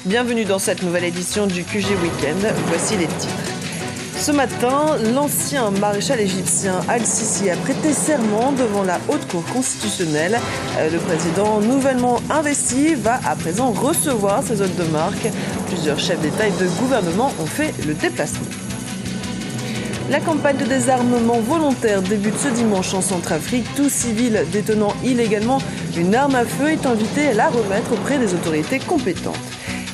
Bienvenue dans cette nouvelle édition du QG Weekend. Voici les titres. Ce matin, l'ancien maréchal égyptien Al-Sisi a prêté serment devant la Haute Cour constitutionnelle. Le président nouvellement investi va à présent recevoir ses hôtes de marque. Plusieurs chefs d'État et de gouvernement ont fait le déplacement. La campagne de désarmement volontaire débute ce dimanche en Centrafrique. Tout civil détenant illégalement une arme à feu est invité à la remettre auprès des autorités compétentes.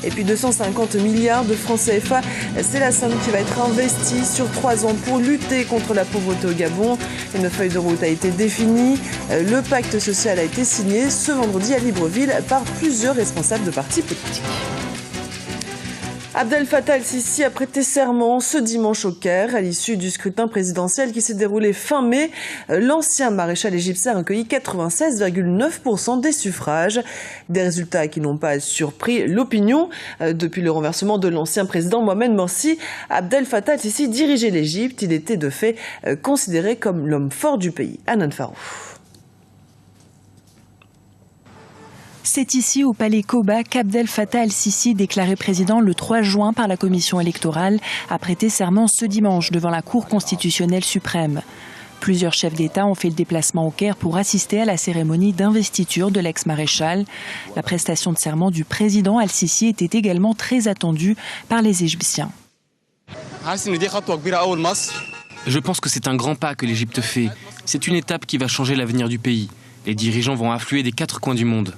Et puis 250 milliards de francs CFA, c'est la somme qui va être investie sur 3 ans pour lutter contre la pauvreté au Gabon. Une feuille de route a été définie. Le pacte social a été signé ce vendredi à Libreville par plusieurs responsables de partis politiques. Abdel Fattah el-Sisi a prêté serment ce dimanche au Caire à l'issue du scrutin présidentiel qui s'est déroulé fin mai. L'ancien maréchal égyptien a recueilli 96,9% des suffrages. Des résultats qui n'ont pas surpris l'opinion. Depuis le renversement de l'ancien président Mohamed Morsi, Abdel Fattah el-Sisi dirigeait l'Égypte. Il était de fait considéré comme l'homme fort du pays. Anan Farou. C'est ici, au palais Koba, qu'Abdel Fattah el-Sisi, déclaré président le 3 juin par la commission électorale, a prêté serment ce dimanche devant la Cour constitutionnelle suprême. Plusieurs chefs d'État ont fait le déplacement au Caire pour assister à la cérémonie d'investiture de l'ex-maréchal. La prestation de serment du président al-Sisi était également très attendue par les Égyptiens. Je pense que c'est un grand pas que l'Égypte fait. C'est une étape qui va changer l'avenir du pays. Les dirigeants vont affluer des 4 coins du monde.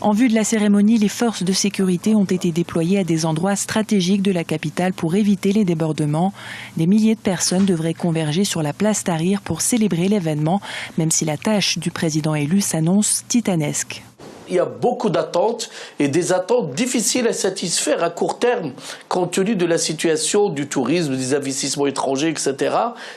En vue de la cérémonie, les forces de sécurité ont été déployées à des endroits stratégiques de la capitale pour éviter les débordements. Des milliers de personnes devraient converger sur la place Tahrir pour célébrer l'événement, même si la tâche du président élu s'annonce titanesque. Il y a beaucoup d'attentes et des attentes difficiles à satisfaire à court terme, compte tenu de la situation du tourisme, des investissements étrangers, etc.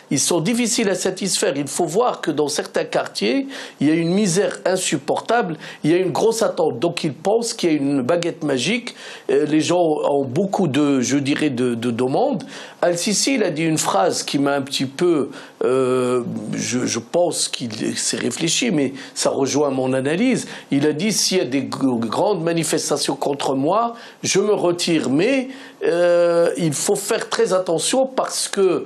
Ils sont difficiles à satisfaire. Il faut voir que dans certains quartiers, il y a une misère insupportable, il y a une grosse attente. Donc ils pensent qu'il y a une baguette magique. Les gens ont beaucoup de, je dirais, de demandes. Al-Sisi, il a dit une phrase qui m'a un petit peu, je pense qu'il s'est réfléchi, mais ça rejoint mon analyse. Il a dit, s'il y a des grandes manifestations contre moi, je me retire. Mais il faut faire très attention parce que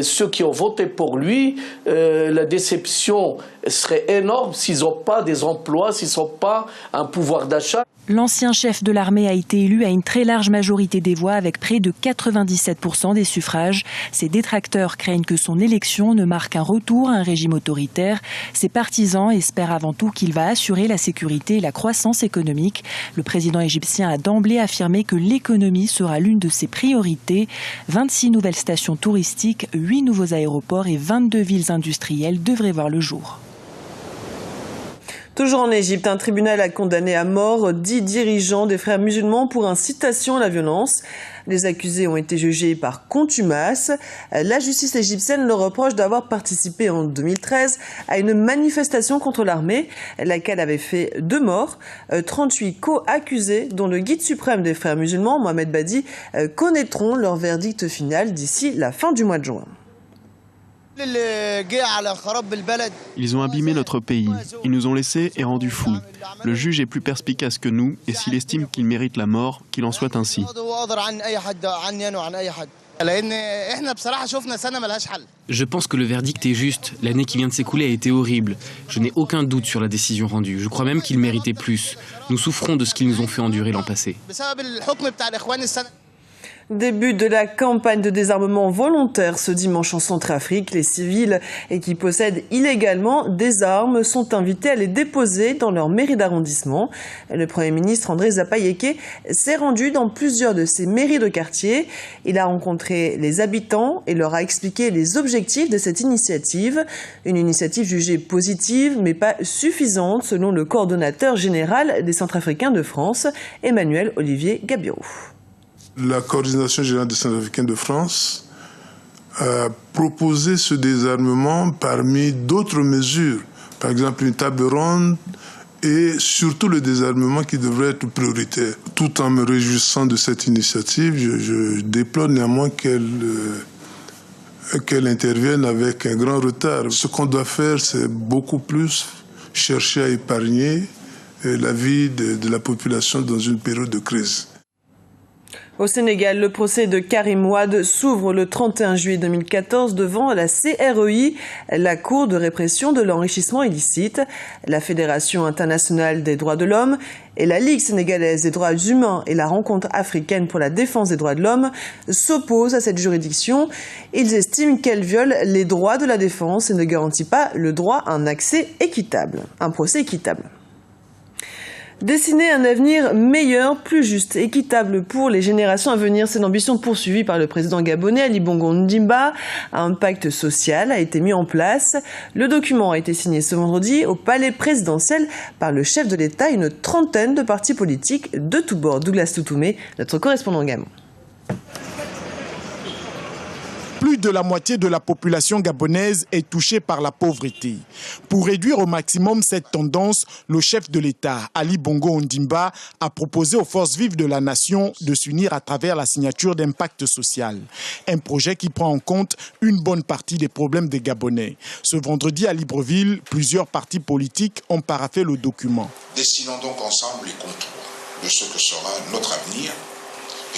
ceux qui ont voté pour lui, la déception serait énorme s'ils n'ont pas des emplois, s'ils n'ont pas un pouvoir d'achat. L'ancien chef de l'armée a été élu à une très large majorité des voix avec près de 97% des suffrages. Ses détracteurs craignent que son élection ne marque un retour à un régime autoritaire. Ses partisans espèrent avant tout qu'il va assurer la sécurité et la croissance économique. Le président égyptien a d'emblée affirmé que l'économie sera l'une de ses priorités. 26 nouvelles stations touristiques, 8 nouveaux aéroports et 22 villes industrielles devraient voir le jour. Toujours en Égypte, un tribunal a condamné à mort 10 dirigeants des frères musulmans pour incitation à la violence. Les accusés ont été jugés par contumace. La justice égyptienne leur reproche d'avoir participé en 2013 à une manifestation contre l'armée, laquelle avait fait 2 morts. 38 co-accusés, dont le guide suprême des frères musulmans, Mohamed Badi, connaîtront leur verdict final d'ici la fin du mois de juin. Ils ont abîmé notre pays. Ils nous ont laissés et rendus fous. Le juge est plus perspicace que nous et s'il estime qu'il mérite la mort, qu'il en soit ainsi. Je pense que le verdict est juste. L'année qui vient de s'écouler a été horrible. Je n'ai aucun doute sur la décision rendue. Je crois même qu'ils méritaient plus. Nous souffrons de ce qu'ils nous ont fait endurer l'an passé. Début de la campagne de désarmement volontaire ce dimanche en Centrafrique. Les civils qui possèdent illégalement des armes sont invités à les déposer dans leur mairie d'arrondissement. Le Premier ministre André Zapayeke s'est rendu dans plusieurs de ces mairies de quartier. Il a rencontré les habitants et leur a expliqué les objectifs de cette initiative. Une initiative jugée positive mais pas suffisante selon le coordonnateur général des Centrafricains de France, Emmanuel Olivier Gabiroux. La coordination générale des Centrafricains de France a proposé ce désarmement parmi d'autres mesures, par exemple une table ronde et surtout le désarmement qui devrait être prioritaire. Tout en me réjouissant de cette initiative, je déplore néanmoins qu'elle intervienne avec un grand retard. Ce qu'on doit faire, c'est beaucoup plus chercher à épargner la vie de la population dans une période de crise. Au Sénégal, le procès de Karim Wade s'ouvre le 31 juillet 2014 devant la CREI, la Cour de répression de l'enrichissement illicite. La Fédération internationale des droits de l'homme et la Ligue sénégalaise des droits humains et la Rencontre africaine pour la défense des droits de l'homme s'opposent à cette juridiction. Ils estiment qu'elle viole les droits de la défense et ne garantit pas le droit à un accès équitable, un procès équitable. Dessiner un avenir meilleur, plus juste, équitable pour les générations à venir, c'est l'ambition poursuivie par le président gabonais Ali Bongo Ondimba. Un pacte social a été mis en place. Le document a été signé ce vendredi au palais présidentiel par le chef de l'État et une trentaine de partis politiques de tous bords. Douglas Toutoumé, notre correspondant Gabon. Plus de la moitié de la population gabonaise est touchée par la pauvreté. Pour réduire au maximum cette tendance, le chef de l'État, Ali Bongo Ondimba, a proposé aux forces vives de la nation de s'unir à travers la signature d'un pacte social. Un projet qui prend en compte une bonne partie des problèmes des Gabonais. Ce vendredi à Libreville, plusieurs partis politiques ont paraphé le document. Dessinons donc ensemble les contours de ce que sera notre avenir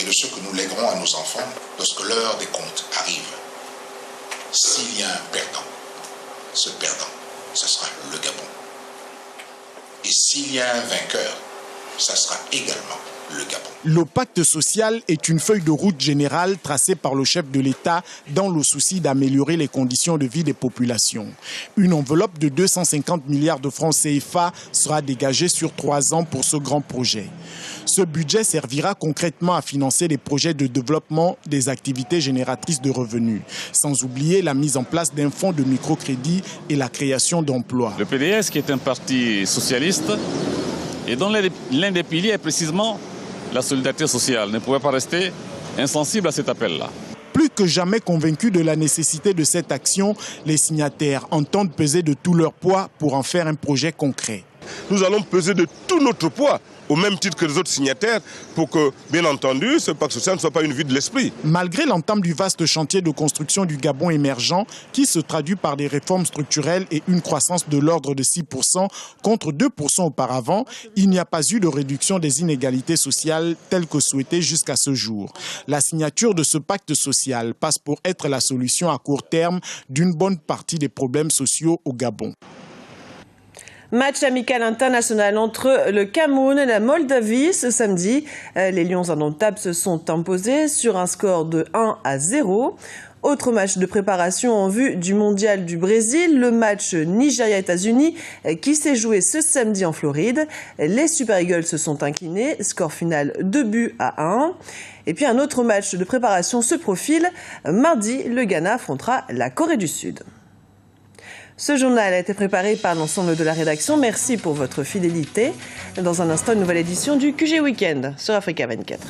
et de ce que nous léguerons à nos enfants lorsque l'heure des comptes arrive. S'il y a un perdant, ce perdant, ce sera le Gabon. Et s'il y a un vainqueur, ça sera également le Gabon. Le pacte social est une feuille de route générale tracée par le chef de l'État dans le souci d'améliorer les conditions de vie des populations. Une enveloppe de 250 milliards de francs CFA sera dégagée sur 3 ans pour ce grand projet. Ce budget servira concrètement à financer les projets de développement des activités génératrices de revenus, sans oublier la mise en place d'un fonds de microcrédit et la création d'emplois. Le PDS, qui est un parti socialiste, et dont l'un des piliers est précisément la solidarité sociale, ne pouvait pas rester insensible à cet appel-là. Plus que jamais convaincus de la nécessité de cette action, les signataires entendent peser de tout leur poids pour en faire un projet concret. Nous allons peser de tout notre poids, au même titre que les autres signataires, pour que, bien entendu, ce pacte social ne soit pas une vue de l'esprit. Malgré l'entame du vaste chantier de construction du Gabon émergent, qui se traduit par des réformes structurelles et une croissance de l'ordre de 6% contre 2% auparavant, il n'y a pas eu de réduction des inégalités sociales telles que souhaitées jusqu'à ce jour. La signature de ce pacte social passe pour être la solution à court terme d'une bonne partie des problèmes sociaux au Gabon. Match amical international entre le Cameroun et la Moldavie ce samedi. Les Lions indomptables se sont imposés sur un score de 1-0. Autre match de préparation en vue du mondial du Brésil, le match Nigeria-États-Unis qui s'est joué ce samedi en Floride. Les Super Eagles se sont inclinés, score final 2-1. Et puis un autre match de préparation se profile. Mardi, le Ghana affrontera la Corée du Sud. Ce journal a été préparé par l'ensemble de la rédaction. Merci pour votre fidélité. Dans un instant, une nouvelle édition du QG Weekend sur Africa 24.